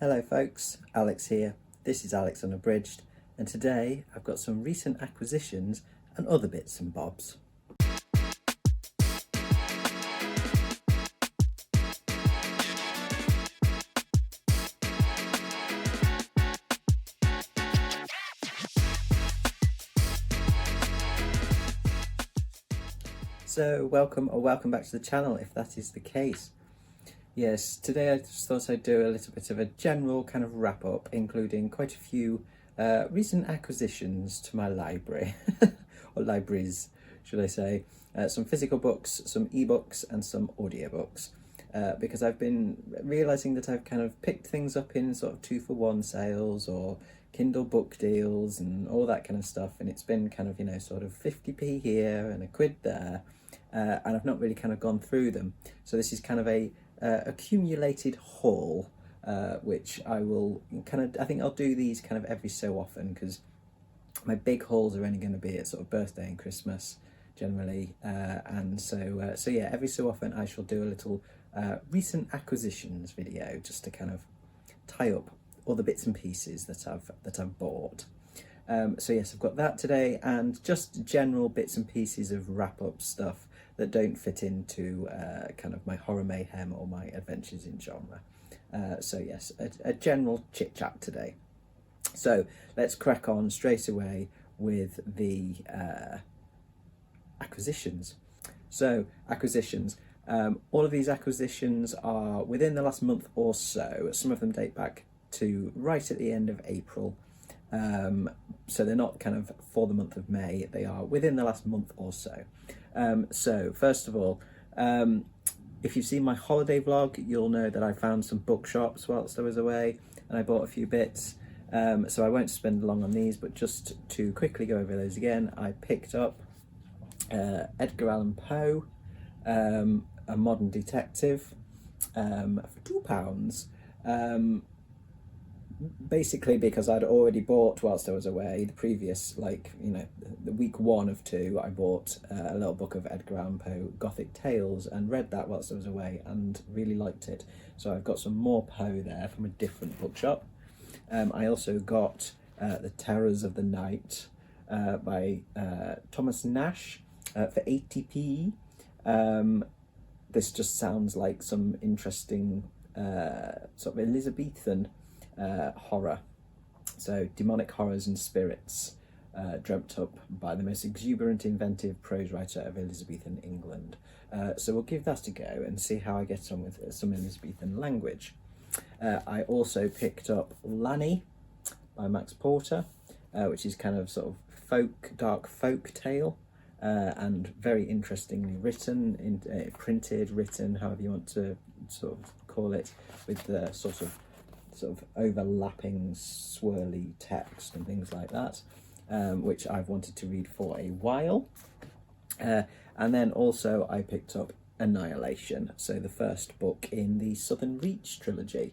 Hello folks, Alex here. This is Alex Unabridged, and today I've got some recent acquisitions and other bits and bobs. So welcome back to the channel if that is the case. Yes, today I just thought I'd do a little bit of a general kind of wrap up, including quite a few recent acquisitions to my library, or libraries, should I say. Some physical books, some ebooks, and some audiobooks. Because I've been realising that I've kind of picked things up in sort of 2-for-1 sales or Kindle book deals and all that kind of stuff, and it's been kind of, you know, sort of 50p here and a quid there, and I've not really kind of gone through them. So this is kind of a accumulated haul, which I will I think I'll do these kind of every so often, because my big hauls are only going to be at sort of birthday and Christmas generally, and so yeah, every so often I shall do a little recent acquisitions video just to kind of tie up all the bits and pieces that I've bought. So yes, I've got that today, and just general bits and pieces of wrap-up stuff that don't fit into kind of my horror mayhem or my adventures in genre. So yes, a general chit-chat today. So let's crack on straight away with the acquisitions. So acquisitions. All of these acquisitions are within the last month or so. Some of them date back to right at the end of April. So they're not kind of for the month of May, they are within the last month or so. So first of all, if you've seen my holiday vlog, you'll know that I found some bookshops whilst I was away, and I bought a few bits. So I won't spend long on these, but just to quickly go over those again, I picked up Edgar Allan Poe, A Modern Detective, for £2. Basically because I'd already bought whilst I was away, the previous, like, you know, the week 1 of 2, I bought a little book of Edgar Allan Poe, Gothic Tales, and read that whilst I was away and really liked it. So I've got some more Poe there from a different bookshop. I also got The Terrors of the Night by Thomas Nash for 80p. This just sounds like some interesting sort of Elizabethan horror. So demonic horrors and spirits dreamt up by the most exuberant, inventive prose writer of Elizabethan England. So we'll give that a go and see how I get on with some Elizabethan language. I also picked up Lanny by Max Porter, which is kind of sort of dark folk tale, and very interestingly written, printed, written, however you want to sort of call it, with the sort of overlapping swirly text and things like that, which I've wanted to read for a while. And then also I picked up Annihilation, so the first book in the Southern Reach trilogy,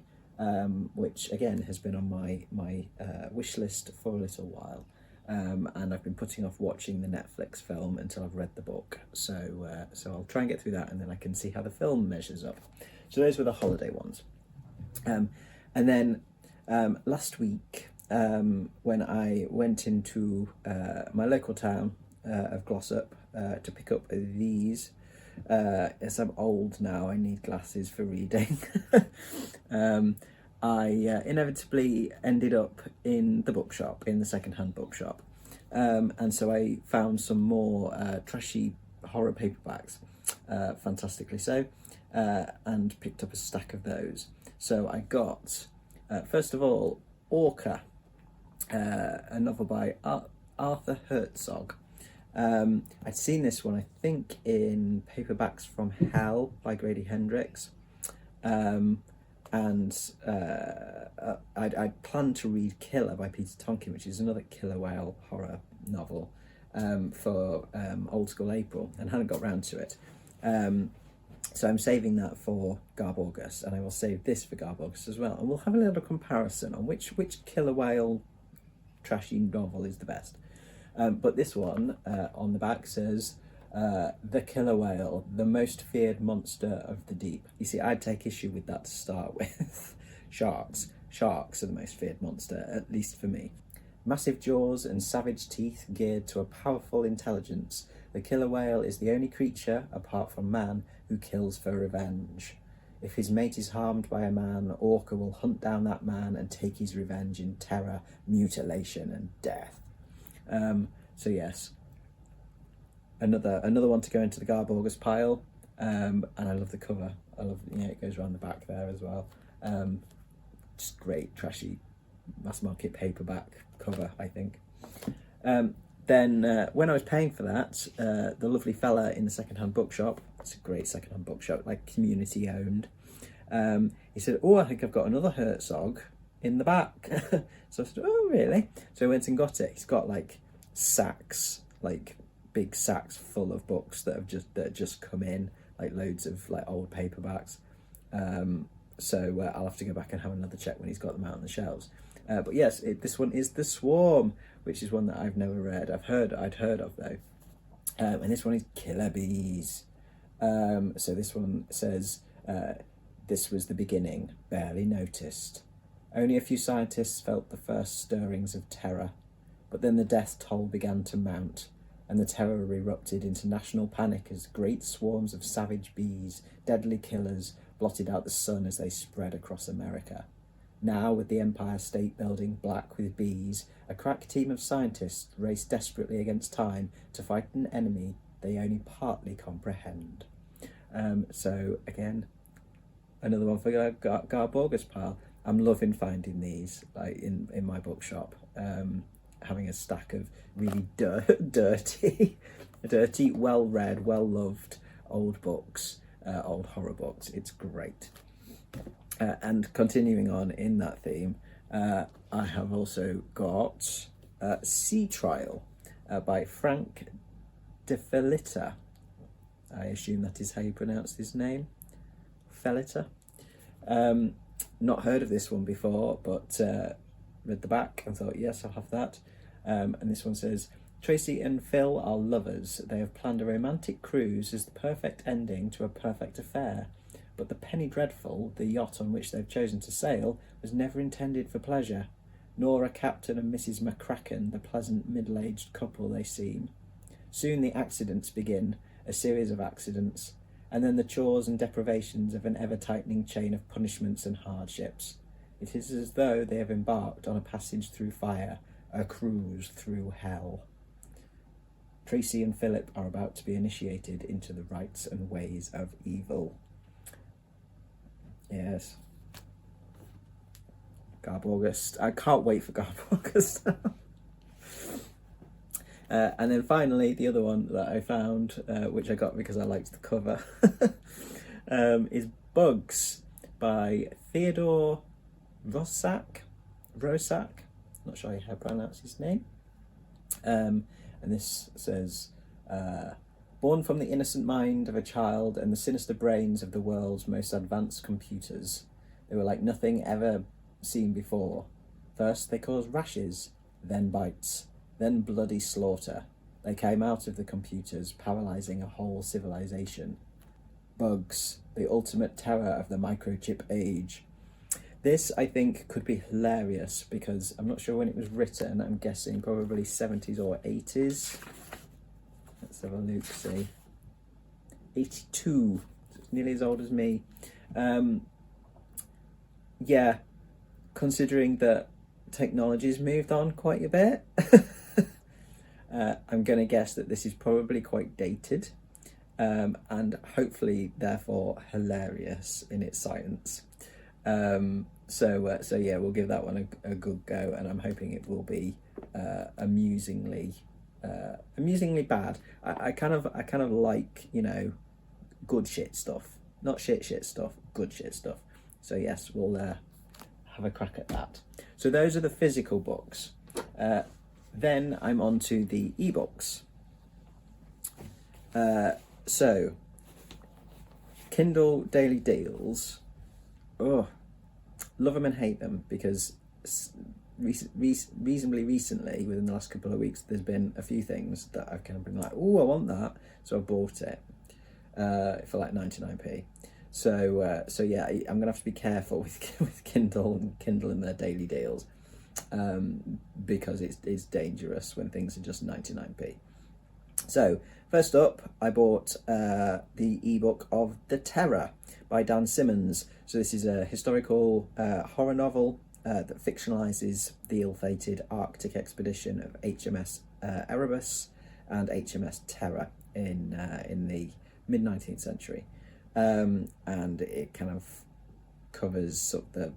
which again has been on my wish list for a little while, and I've been putting off watching the Netflix film until I've read the book. So I'll try and get through that, and then I can see how the film measures up. So those were the holiday ones. And then last week, when I went into my local town of Glossop to pick up these, as I'm old now, I need glasses for reading, I inevitably ended up in the bookshop, in the second-hand bookshop. And so I found some more trashy horror paperbacks, fantastically so, and picked up a stack of those. So I got, first of all, Orca, a novel by Arthur Herzog. I'd seen this one, I think, in Paperbacks from Hell by Grady Hendrix. And I'd planned to read Killer by Peter Tonkin, which is another killer whale horror novel, for Old School April, and hadn't got round to it. So I'm saving that for Garb August, and I will save this for Garb August as well. And we'll have a little comparison on which killer whale trashy novel is the best. But this one on the back says, the killer whale, the most feared monster of the deep. You see, I'd take issue with that to start with. Sharks Sharks are the most feared monster, at least for me. Massive jaws and savage teeth geared to a powerful intelligence, the killer whale is the only creature, apart from man, who kills for revenge. If his mate is harmed by a man, Orca will hunt down that man and take his revenge in terror, mutilation and death. So yes, another one to go into the Garborgus pile, and I love the cover. I love, it goes around the back there as well. Just great, trashy, mass market paperback cover, I think. Then when I was paying for that, the lovely fella in the second-hand bookshop, it's a great second-hand bookshop, like community owned, he said, oh, I think I've got another Herzog in the back. So I said, oh, really? So I went and got it. He's got like sacks, like big sacks full of books that have just come in, like loads of like old paperbacks. So I'll have to go back and have another check when he's got them out on the shelves. But yes, this one is The Swarm, which is one that I've never read. I'd heard of though. And this one is Killer Bees. So this one says, this was the beginning, barely noticed. Only a few scientists felt the first stirrings of terror, but then the death toll began to mount, and the terror erupted into national panic as great swarms of savage bees, deadly killers, blotted out the sun as they spread across America. Now, with the Empire State Building black with bees, a crack team of scientists race desperately against time to fight an enemy they only partly comprehend. So again, another one for Garborgus pile. I'm loving finding these like in my bookshop. Having a stack of really dirty, well-read, well-loved old books, old horror books. It's great. And continuing on in that theme, I have also got Sea Trial by Frank de Felitta. I assume that is how you pronounce his name. Felitta. Not heard of this one before, but read the back and thought, yes, I'll have that. And this one says, Tracy and Phil are lovers. They have planned a romantic cruise as the perfect ending to a perfect affair. But the Penny Dreadful, the yacht on which they've chosen to sail, was never intended for pleasure, nor are Captain and Mrs. McCracken the pleasant middle-aged couple they seem. Soon the accidents begin, a series of accidents, and then the chores and deprivations of an ever-tightening chain of punishments and hardships. It is as though they have embarked on a passage through fire, a cruise through hell. Tracy and Philip are about to be initiated into the rites and ways of evil. Yes. Garborgus. I can't wait for Garborgus now. And then finally, the other one that I found, which I got because I liked the cover, is Bugs by Theodore Rosak. Not sure how to pronounce his name. And this says, born from the innocent mind of a child and the sinister brains of the world's most advanced computers, they were like nothing ever seen before. First they caused rashes, then bites, then bloody slaughter. They came out of the computers, paralysing a whole civilization. Bugs, the ultimate terror of the microchip age. This, I think, could be hilarious because I'm not sure when it was written. I'm guessing probably 70s or 80s. Let's have a look, see. 82, so it's nearly as old as me. Yeah, considering that technology's moved on quite a bit, I'm going to guess that this is probably quite dated, and hopefully, therefore, hilarious in its science. So yeah, we'll give that one a good go, and I'm hoping it will be amusingly bad. I kind of like, good shit stuff, not shit stuff, good shit stuff. So yes, we'll have a crack at that. So those are the physical books. Then I'm on to the ebooks. So Kindle Daily Deals. Oh, love them and hate them, because reasonably recently, within the last couple of weeks, there's been a few things that I've kind of been like, oh, I want that, so I bought it for like 99p. So yeah, I'm gonna have to be careful with Kindle and their daily deals, because it's dangerous when things are just 99p. So first up, I bought the ebook of The Terror by Dan Simmons. So this is a historical horror novel that fictionalizes the ill-fated Arctic expedition of HMS Erebus and HMS Terror in the mid-19th century. And it kind of covers sort of the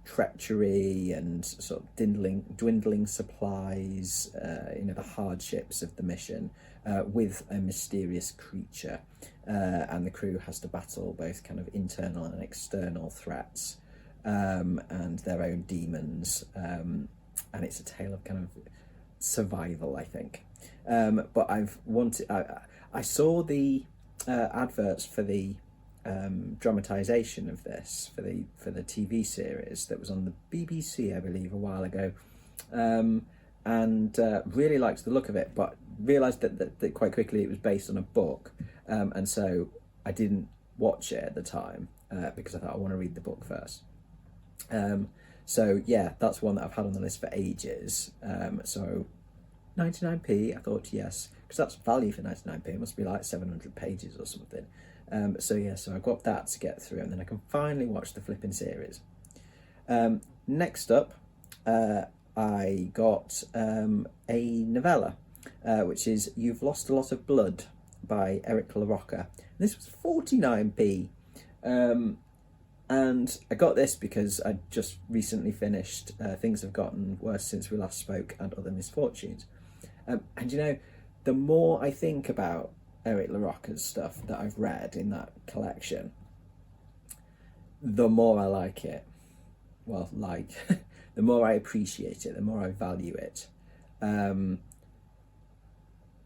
treachery and sort of dwindling supplies, the hardships of the mission, with a mysterious creature, and the crew has to battle both kind of internal and external threats, and their own demons, and it's a tale of kind of survival, I think. But I saw the adverts for the dramatisation of this for the TV series that was on the BBC, I believe, a while ago, and really liked the look of it, but realised that quite quickly it was based on a book, and so I didn't watch it at the time, because I thought I want to read the book first. So yeah, that's one that I've had on the list for ages. So 99p, I thought, yes, because that's value for 99p. It must be like 700 pages or something. So yeah, so I've got that to get through, and then I can finally watch the flipping series. Next up, I got a novella, which is You've Lost a Lot of Blood by Eric LaRocca. This was 49p. And I got this because I just recently finished Things Have Gotten Worse Since We Last Spoke and Other Misfortunes. And the more I think about Eric LaRocca's stuff that I've read in that collection, the more I like it. Well, the more I appreciate it, the more I value it.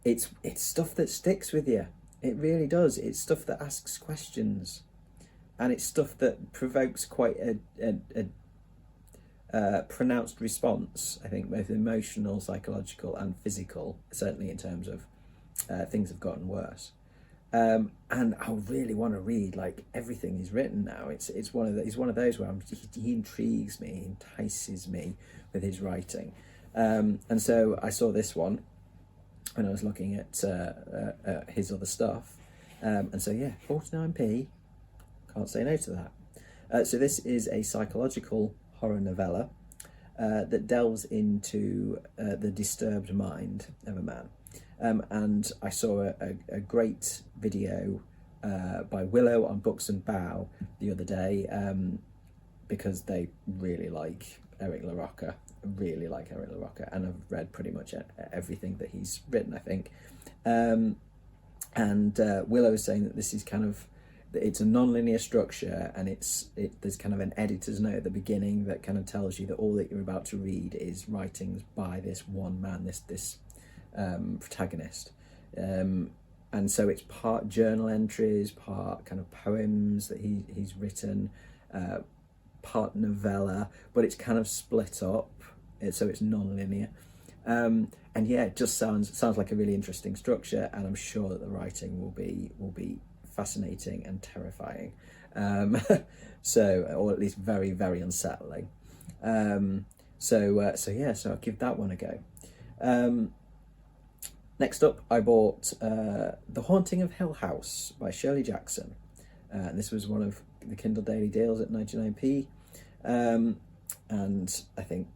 It's stuff that sticks with you. It really does. It's stuff that asks questions. And it's stuff that provokes quite a pronounced response, I think, both emotional, psychological, and physical, certainly in terms of Things Have Gotten Worse. And I really want to read everything he's written now. He's one of those where he intrigues me, he entices me with his writing. And so I saw this one when I was looking at his other stuff. And so yeah, 49p. Can't say no to that. So this is a psychological horror novella that delves into the disturbed mind of a man. And I saw a great video by Willow on Books and Bow the other day, because they really like Eric LaRocca, and I've read pretty much everything that he's written, I think. And Willow is saying that this is it's a non-linear structure, and there's kind of an editor's note at the beginning that kind of tells you that all that you're about to read is writings by this one man, this protagonist, and so it's part journal entries, part kind of poems that he's written, part novella, but it's kind of split up, so it's non-linear. And yeah, it just sounds like a really interesting structure, and I'm sure that the writing will be fascinating and terrifying, or at least very, very unsettling. So I'll give that one a go. Next up, I bought The Haunting of Hill House by Shirley Jackson. This was one of the Kindle Daily Deals at 99p, and I think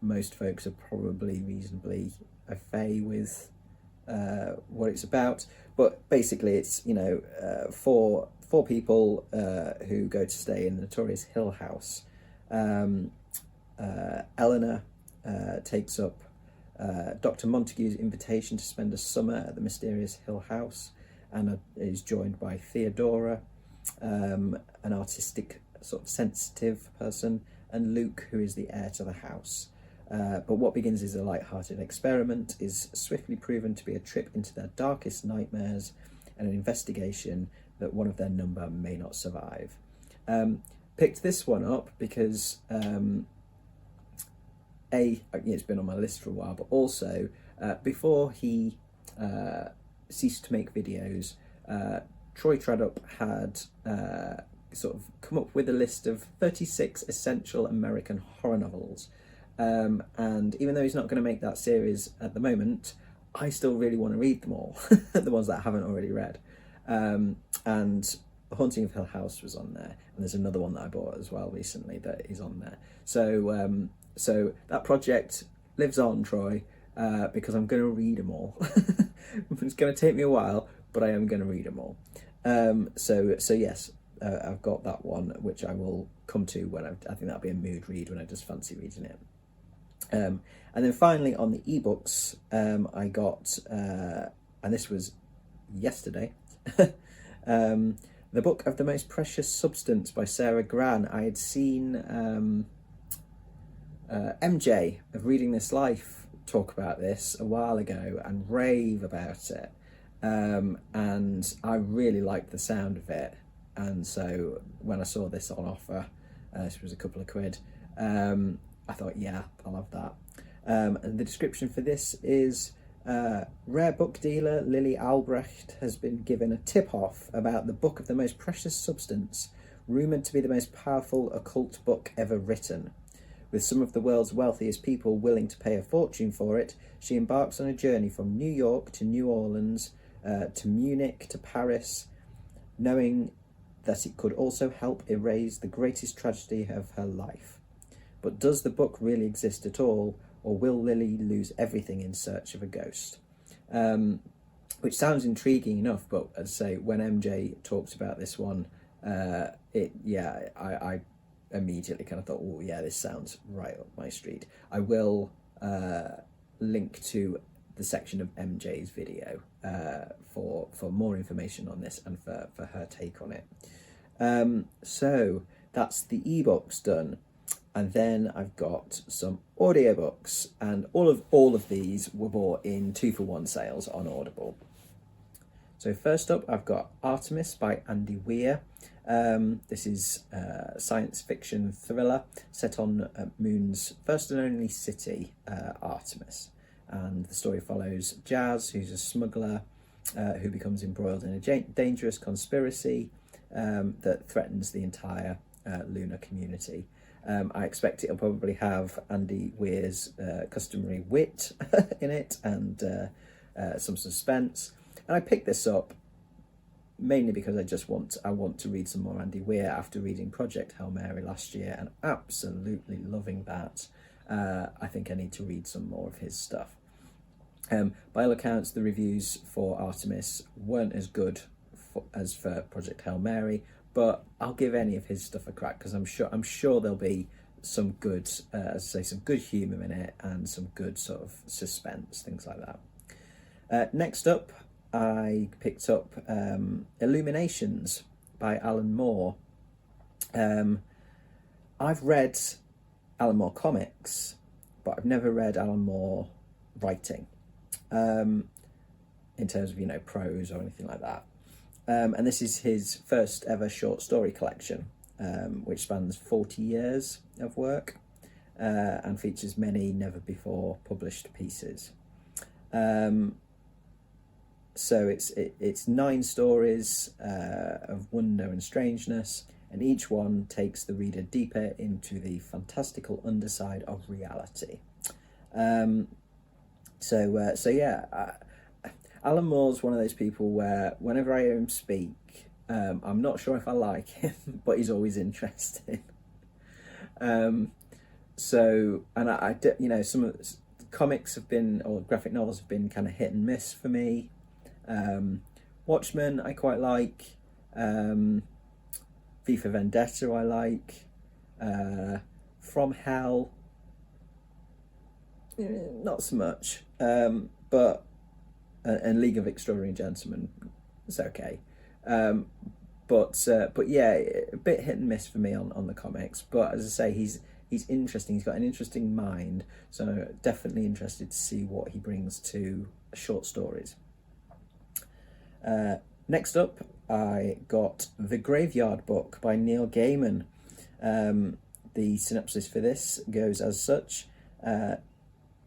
most folks are probably reasonably au fait with what it's about. But basically, it's four people who go to stay in the notorious Hill House. Eleanor takes up Dr. Montague's invitation to spend a summer at the mysterious Hill House, and is joined by Theodora, an artistic, sort of sensitive person, and Luke, who is the heir to the house. But what begins as a light-hearted experiment is swiftly proven to be a trip into their darkest nightmares and an investigation that one of their number may not survive. Picked this one up because it's been on my list for a while, but also before he ceased to make videos, Troy Tradup had sort of come up with a list of 36 essential American horror novels. And even though he's not going to make that series at the moment, I still really want to read them all, the ones that I haven't already read. And Haunting of Hill House was on there, and there's another one that I bought as well recently that is on there. So so that project lives on, Troy, because I'm going to read them all. It's going to take me a while, but I am going to read them all. So yes, I've got that one, which I will come to when I think that'll be a mood read when I just fancy reading it. And then finally on the ebooks, I got, and this was yesterday, The Book of the Most Precious Substance by Sarah Gran. I had seen MJ of Reading This Life talk about this a while ago and rave about it. And I really liked the sound of it. And so when I saw this on offer, this was a couple of quid, I thought, yeah, I'll have that. And the description for this is, rare book dealer Lily Albrecht has been given a tip-off about the Book of the Most Precious Substance, rumoured to be the most powerful occult book ever written. With some of the world's wealthiest people willing to pay a fortune for it, she embarks on a journey from New York to New Orleans, to Munich to Paris, knowing that it could also help erase the greatest tragedy of her life. But does the book really exist at all, or will Lily lose everything in search of a ghost? Which sounds intriguing enough, but as I say, when MJ talks about this one, I immediately kind of thought, oh yeah, this sounds right up my street. I will link to the section of MJ's video for more information on this and for her take on it. So that's the ebooks done. And then I've got some audiobooks, and all of these were bought in 2-for-1 sales on Audible. So first up, I've got Artemis by Andy Weir. This is a science fiction thriller set on Moon's first and only city, Artemis. And the story follows Jazz, who's a smuggler who becomes embroiled in a dangerous conspiracy that threatens the entire lunar community. I expect it'll probably have Andy Weir's customary wit in it and some suspense. And I picked this up mainly because I want to read some more Andy Weir after reading Project Hail Mary last year and absolutely loving that. I think I need to read some more of his stuff. By all accounts, the reviews for Artemis weren't as good as for Project Hail Mary, but I'll give any of his stuff a crack because I'm sure there'll be some good, as I say, some good humour in it and some good sort of suspense, things like that. Next up, I picked up Illuminations by Alan Moore. I've read Alan Moore comics, but I've never read Alan Moore writing, in terms of prose or anything like that. And this is his first ever short story collection, which spans 40 years of work and features many never before published pieces. So it's 9 stories of wonder and strangeness, and each one takes the reader deeper into the fantastical underside of reality. Alan Moore's one of those people where whenever I hear him speak, I'm not sure if I like him, but he's always interesting. Some of the comics have been, or graphic novels have been kind of hit and miss for me. Watchmen I quite like. V for Vendetta I like. From Hell, not so much. But League of Extraordinary Gentlemen, it's okay. But yeah, a bit hit and miss for me on the comics. But as I say, he's interesting. He's got an interesting mind, so definitely interested to see what he brings to short stories. Next up, I got The Graveyard Book by Neil Gaiman. The synopsis for this goes as such.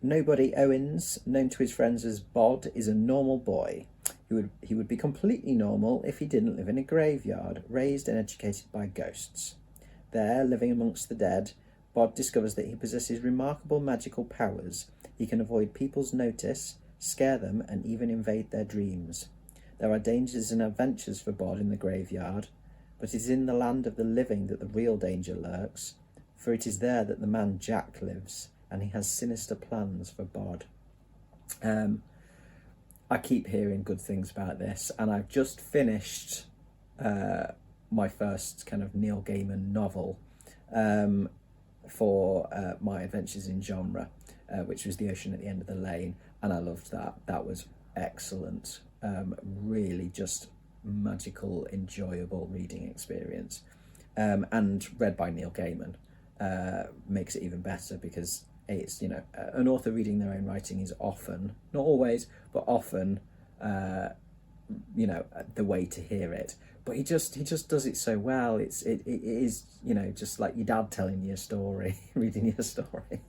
Nobody Owens, known to his friends as Bod, is a normal boy. He would be completely normal if he didn't live in a graveyard, raised and educated by ghosts. There, living amongst the dead, Bod discovers that he possesses remarkable magical powers. He can avoid people's notice, scare them, and even invade their dreams. There are dangers and adventures for Bod in the graveyard, but it is in the land of the living that the real danger lurks, for it is there that the man Jack lives, and he has sinister plans for Bod. I keep hearing good things about this, and I've just finished my first kind of Neil Gaiman novel for my Adventures in Genre, which was The Ocean at the End of the Lane, and I loved that. That was excellent. Really just magical, enjoyable reading experience. And read by Neil Gaiman makes it even better, because it's, you know, an author reading their own writing is often, not always, but often, you know, the way to hear it. But he just does it so well. It is, you know, just like your dad telling you a story, reading you a story.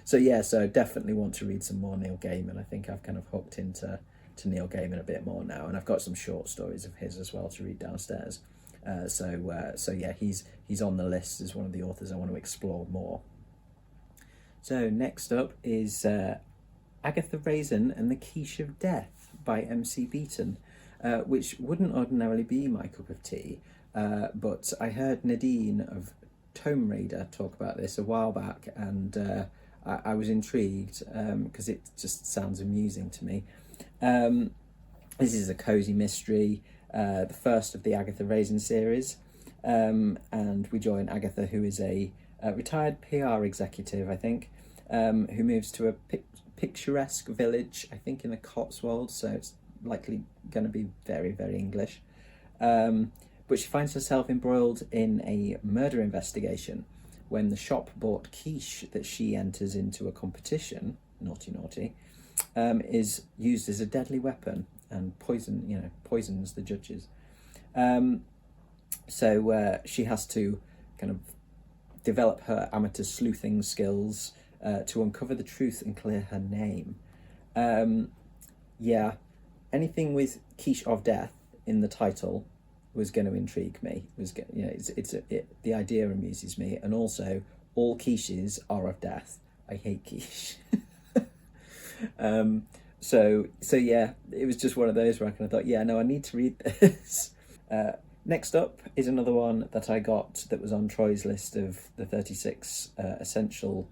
So definitely want to read some more Neil Gaiman. I think I've kind of hooked into Neil Gaiman a bit more now, and I've got some short stories of his as well to read downstairs. So yeah, he's on the list as one of the authors I want to explore more. So next up is Agatha Raisin and the Quiche of Death by MC Beaton, which wouldn't ordinarily be my cup of tea, but I heard Nadine of Tome Raider talk about this a while back, and I was intrigued because it just sounds amusing to me. This is a cosy mystery, the first of the Agatha Raisin series, and we join Agatha, who is a retired PR executive, I think, who moves to a picturesque village, I think in the Cotswolds, so it's likely going to be very, very English. But she finds herself embroiled in a murder investigation when the shop-bought quiche that she enters into a competition, naughty, is used as a deadly weapon and poisons the judges. So she has to kind of develop her amateur sleuthing skills to uncover the truth and clear her name. Yeah, anything with quiche of death in the title was going to intrigue me. The idea amuses me, and also all quiches are of death. I hate quiche. So yeah, it was just one of those where I kind of thought, yeah, no, I need to read this. Next up is another one that I got that was on Troy's list of the 36 essential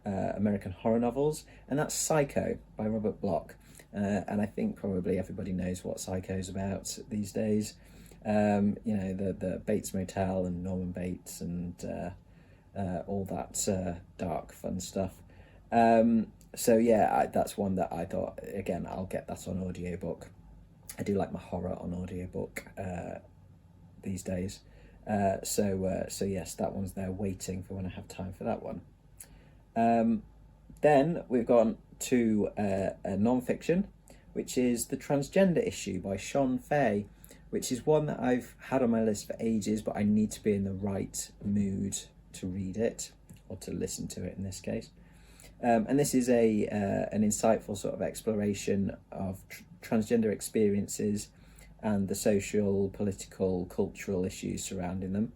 American horror novels, and that's Psycho by Robert Bloch. And I think probably everybody knows what Psycho's about these days. The Bates Motel and Norman Bates and all that dark fun stuff. So yeah, that's one that I thought, again, I'll get that on audiobook. I do like my horror on audiobook these days. So yes, that one's there waiting for when I have time for that one. Then we've gone to a non-fiction, which is The Transgender Issue by Sean Fay, which is one that I've had on my list for ages, but I need to be in the right mood to read it, or to listen to it in this case. And this is an insightful sort of exploration of transgender experiences and the social, political, cultural issues surrounding them.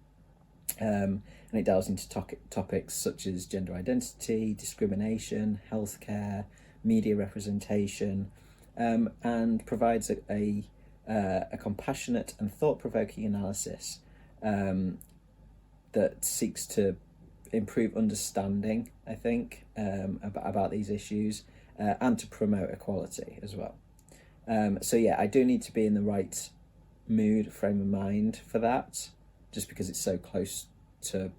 And it delves into topics such as gender identity, discrimination, healthcare, media representation, and provides a compassionate and thought-provoking analysis that seeks to improve understanding, I think, about these issues, and to promote equality as well. So yeah, I do need to be in the right mood, frame of mind for that, just because it's so close to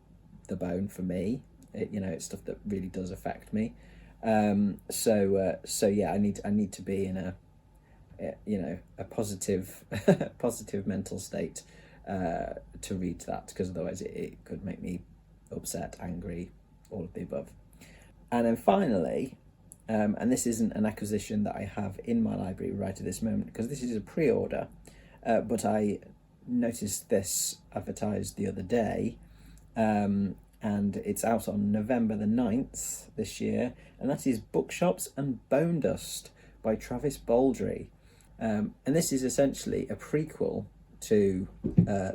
the bone for me. It's stuff that really does affect me. So yeah, I need to be in a positive positive mental state to read that, because otherwise it could make me upset, angry, all of the above. And then finally, and this isn't an acquisition that I have in my library right at this moment, because this is a pre-order, but I noticed this advertised the other day, and it's out on November the 9th this year, and that is Bookshops and Bone Dust by Travis Baldry. And this is essentially a prequel to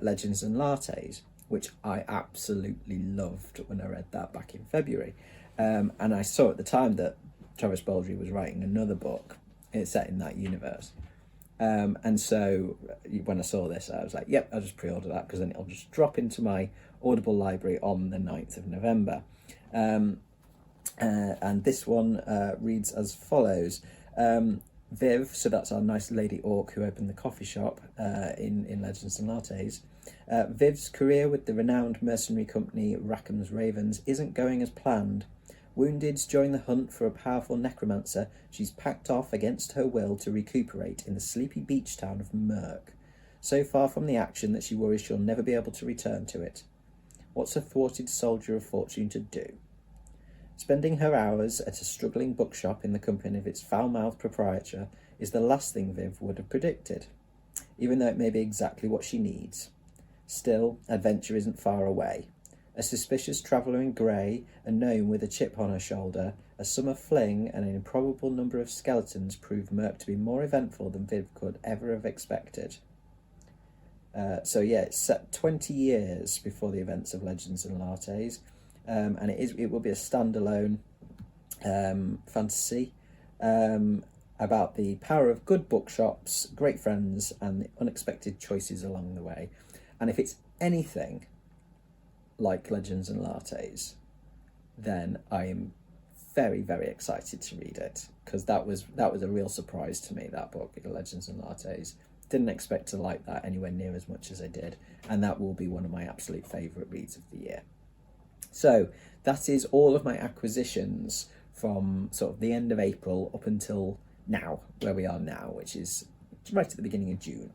Legends and Lattes, which I absolutely loved when I read that back in February. And I saw at the time that Travis Baldree was writing another book set in that universe. And so when I saw this, I was like, yep, I'll just pre-order that, because then it'll just drop into my Audible library on the 9th of November. And this one reads as follows. Viv, so that's our nice Lady Orc who opened the coffee shop in Legends and Lattes. Viv's career with the renowned mercenary company Rackham's Ravens isn't going as planned. Wounded during the hunt for a powerful necromancer, she's packed off against her will to recuperate in the sleepy beach town of Merk. So far from the action that she worries she'll never be able to return to it. What's a thwarted soldier of fortune to do? Spending her hours at a struggling bookshop in the company of its foul-mouthed proprietor is the last thing Viv would have predicted, even though it may be exactly what she needs. Still, adventure isn't far away. A suspicious traveller in grey, a gnome with a chip on her shoulder, a summer fling, and an improbable number of skeletons prove Merk to be more eventful than Viv could ever have expected. So yeah, it's set 20 years before the events of Legends and Lattes, and it will be a standalone fantasy about the power of good bookshops, great friends, and the unexpected choices along the way. And if it's anything like Legends and Lattes, then I am very, very excited to read it, because that was a real surprise to me, that book, Legends and Lattes. Didn't expect to like that anywhere near as much as I did, and that will be one of my absolute favourite reads of the year. So that is all of my acquisitions from sort of the end of April up until now, where we are now, which is right at the beginning of June.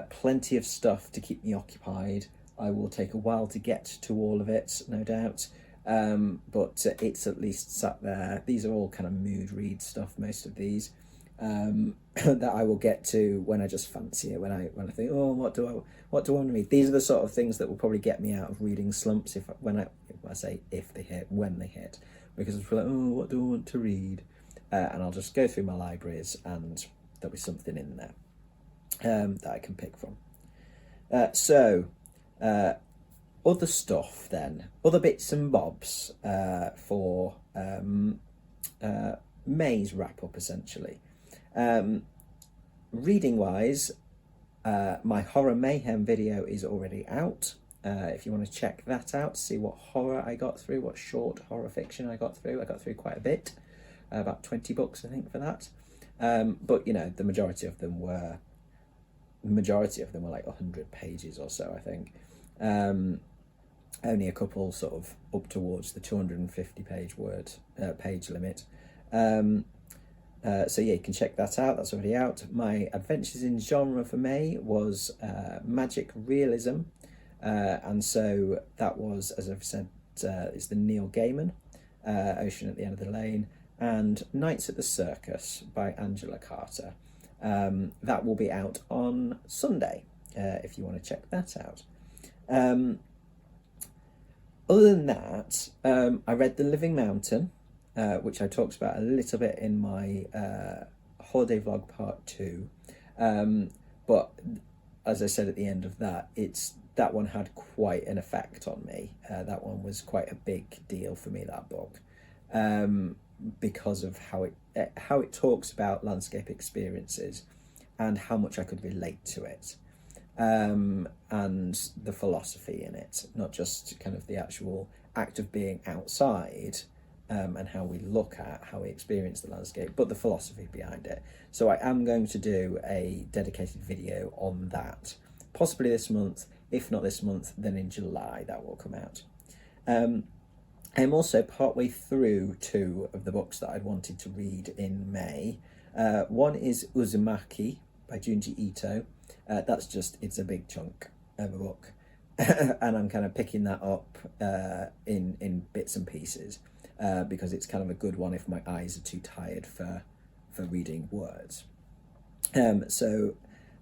Plenty of stuff to keep me occupied. I will take a while to get to all of it, no doubt, but it's at least sat there. These are all kind of mood read stuff, most of these, that I will get to when I just fancy it, when I think, oh, what do I want to read? These are the sort of things that will probably get me out of reading slumps, when they hit, because it's like, oh, what do I want to read? And I'll just go through my libraries, and there'll be something in there that I can pick from. Other stuff then, other bits and bobs for May's wrap-up, essentially. Reading-wise, my Horror Mayhem video is already out. If you want to check that out, see what horror I got through, what short horror fiction I got through. I got through quite a bit, about 20 books, I think, for that. But, you know, the majority of them were like 100 pages or so, I think. Only a couple sort of up towards the 250 page limit. So yeah, you can check that out. That's already out. My adventures in genre for May was magic realism, and so that was, as I've said, it's the Neil Gaiman, Ocean at the End of the Lane, and Nights at the Circus by Angela Carter. That will be out on Sunday, if you want to check that out. Other than that, I read The Living Mountain, which I talked about a little bit in my holiday vlog part 2. But as I said at the end of that, that one had quite an effect on me. That one was quite a big deal for me, that book, because of how it talks about landscape experiences and how much I could relate to it. And the philosophy in it, not just kind of the actual act of being outside, and how we look at, how we experience the landscape, but the philosophy behind it. So I am going to do a dedicated video on that, possibly this month. If not this month, then in July that will come out. I'm also partway through 2 of the books that I'd wanted to read in May. One is Uzumaki by Junji Ito. It's a big chunk of a book, and I'm kind of picking that up in bits and pieces, because it's kind of a good one if my eyes are too tired for reading words. So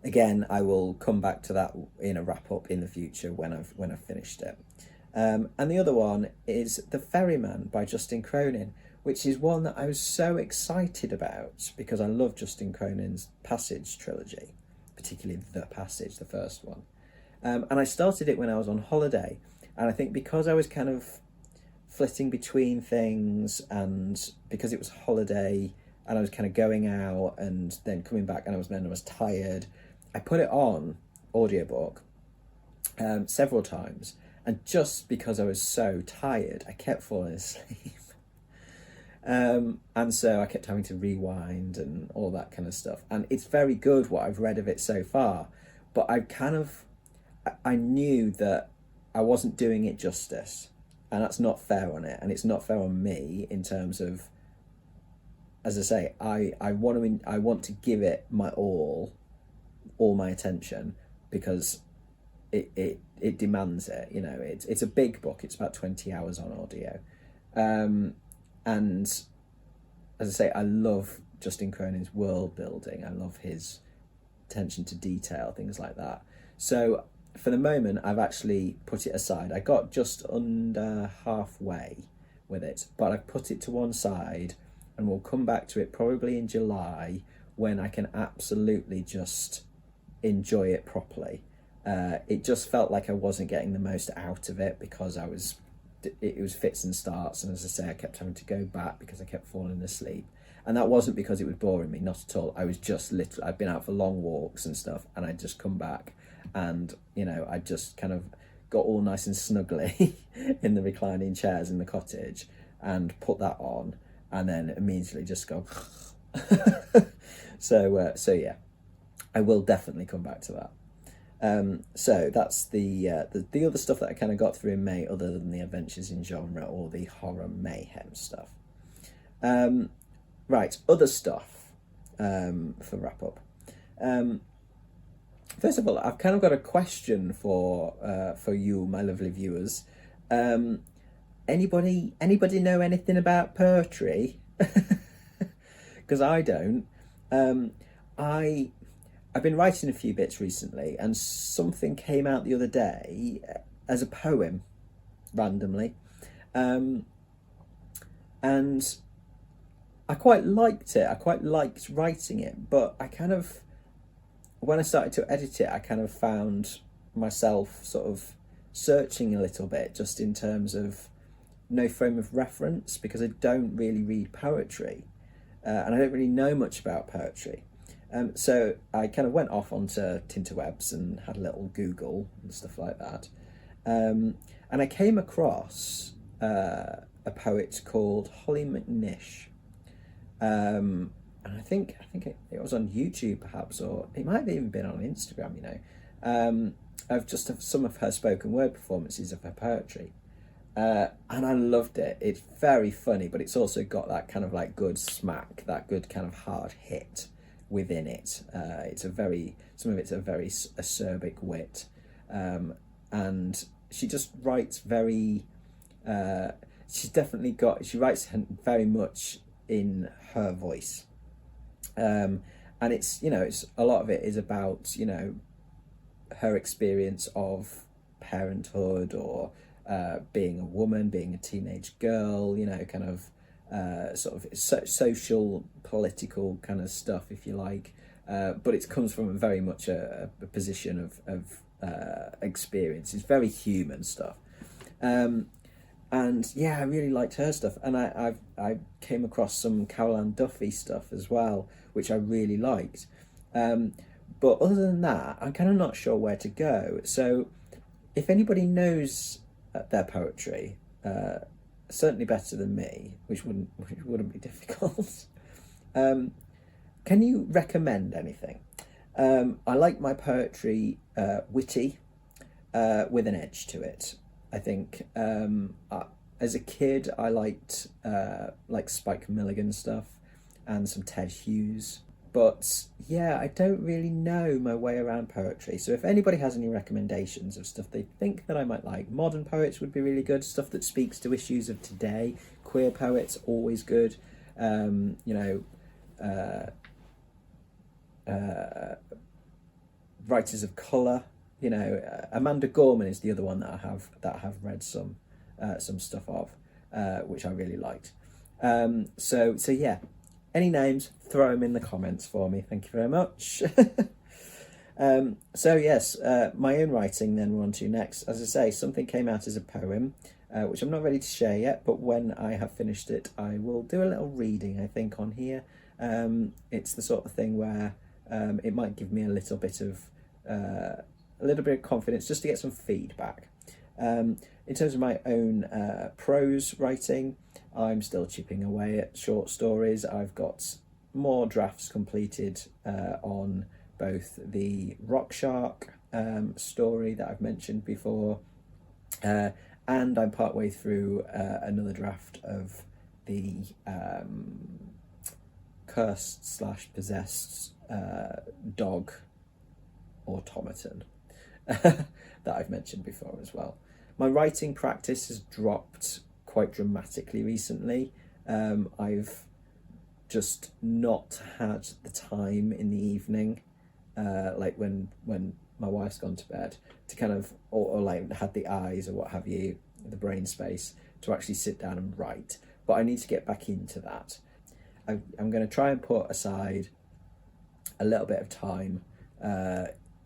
again, I will come back to that in a wrap up in the future when I've finished it. And the other one is The Ferryman by Justin Cronin, which is one that I was so excited about because I love Justin Cronin's Passage trilogy, particularly The Passage, the first one. And I started it when I was on holiday, and I think because I was kind of flitting between things, and because it was holiday and I was kind of going out and then coming back, and I was tired, I put it on audiobook several times, and just because I was so tired, I kept falling asleep. And so I kept having to rewind and all that kind of stuff. And it's very good what I've read of it so far, but I knew that I wasn't doing it justice, and that's not fair on it, and it's not fair on me in terms of, as I say, I want to give it my all my attention, because it demands it. You know, it's a big book. It's about 20 hours on audio. And as I say, I love Justin Cronin's world building. I love his attention to detail, things like that. So for the moment, I've actually put it aside. I got just under halfway with it, but I've put it to one side, and we'll come back to it probably in July, when I can absolutely just enjoy it properly. It just felt like I wasn't getting the most out of it because it was fits and starts, and as I say, I kept having to go back because I kept falling asleep. And that wasn't because it was boring me, not at all. I was just literally, I'd been out for long walks and stuff, and I'd just come back, and you know, I just kind of got all nice and snuggly in the reclining chairs in the cottage, and put that on, and then immediately just go so yeah, I will definitely come back to that. So that's the other stuff that I kind of got through in May, other than the Adventures in Genre or the Horror Mayhem stuff. Right, other stuff for wrap up. First of all, I've kind of got a question for you, my lovely viewers. Anybody know anything about poetry? Because I don't. I've been writing a few bits recently, and something came out the other day as a poem, randomly, and I quite liked it. I quite liked writing it, but when I started to edit it, I kind of found myself sort of searching a little bit, just in terms of no frame of reference, because I don't really read poetry, and I don't really know much about poetry. So I kind of went off onto Tinterwebs and had a little Google and stuff like that. And I came across a poet called Holly McNish. And I think it was on YouTube perhaps, or it might have even been on Instagram, you know, of just some of her spoken word performances of her poetry. And I loved it. It's very funny, but it's also got that kind of like good smack, that good kind of hard hit within it. Some of it's a very acerbic wit, and she just writes very. She writes very much in her voice, and it's a lot of it is about her experience of parenthood, or being a woman, being a teenage girl, kind of. Sort of social, political kind of stuff, if you like, but it comes from very much a position of experience. It's very human stuff, and yeah, I really liked her stuff. And I came across some Caroline Duffy stuff as well, which I really liked. But other than that, I'm kind of not sure where to go. So, if anybody knows their poetry, certainly better than me, which wouldn't be difficult. Can you recommend anything? I like my poetry witty, with an edge to it. I think as a kid I liked Spike Milligan stuff and some Ted Hughes. But yeah, I don't really know my way around poetry. So if anybody has any recommendations of stuff they think that I might like, modern poets would be really good. Stuff that speaks to issues of today. Queer poets, always good. Writers of colour. Amanda Gorman is the other one that I have read some stuff of, which I really liked. So yeah, any names, throw them in the comments for me. Thank you very much. So yes, my own writing then we're on to next. As I say, something came out as a poem, which I'm not ready to share yet, but when I have finished it, I will do a little reading, I think, on here. It's the sort of thing where it might give me a little bit of confidence just to get some feedback. In terms of my own prose writing, I'm still chipping away at short stories. I've got more drafts completed on both the Rock Shark story that I've mentioned before, and I'm partway through another draft of the cursed / possessed dog automaton that I've mentioned before as well. My writing practice has dropped quite dramatically recently. I've just not had the time in the evening, like when my wife's gone to bed, to kind of, or like had the eyes or what have you, the brain space to actually sit down and write. But I need to get back into that. I'm going to try and put aside a little bit of time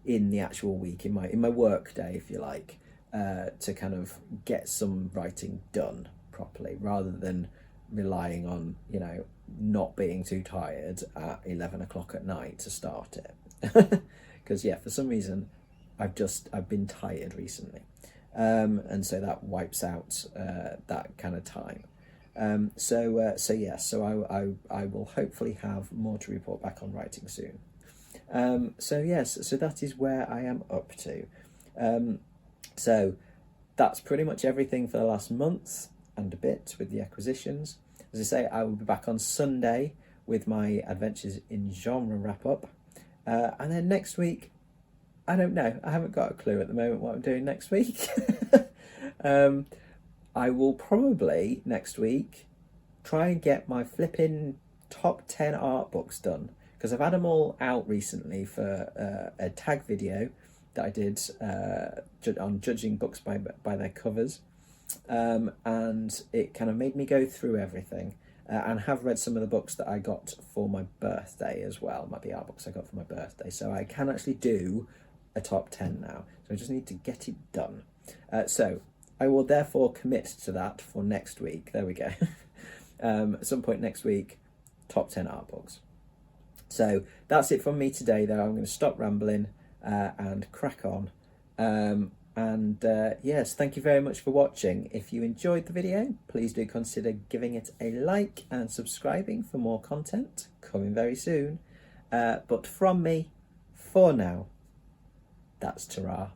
in the actual week, in my work day, if you like, to kind of get some writing done properly, rather than relying on, you know, not being too tired at 11 o'clock at night to start it. Because yeah, for some reason I've been tired recently, and so that wipes out that kind of time. So I will hopefully have more to report back on writing soon. So that is where I am up to. So that's pretty much everything for the last month and a bit with the acquisitions. As I say, I will be back on Sunday with my Adventures in Genre wrap-up. And then next week, I don't know. I haven't got a clue at the moment what I'm doing next week. I will probably, next week, try and get my flipping top 10 art books done, because I've had them all out recently for a tag video that I did on judging books by their covers. And it kind of made me go through everything, and have read some of the books that I got for my birthday as well, the art books I got for my birthday. So I can actually do a top 10 now. So I just need to get it done. So I will therefore commit to that for next week. There we go. At some point next week, top 10 art books. So that's it from me today, though. I'm going to stop rambling and crack on. Yes, thank you very much for watching. If you enjoyed the video, please do consider giving it a like and subscribing for more content coming very soon. But from me, for now, that's ta-ra.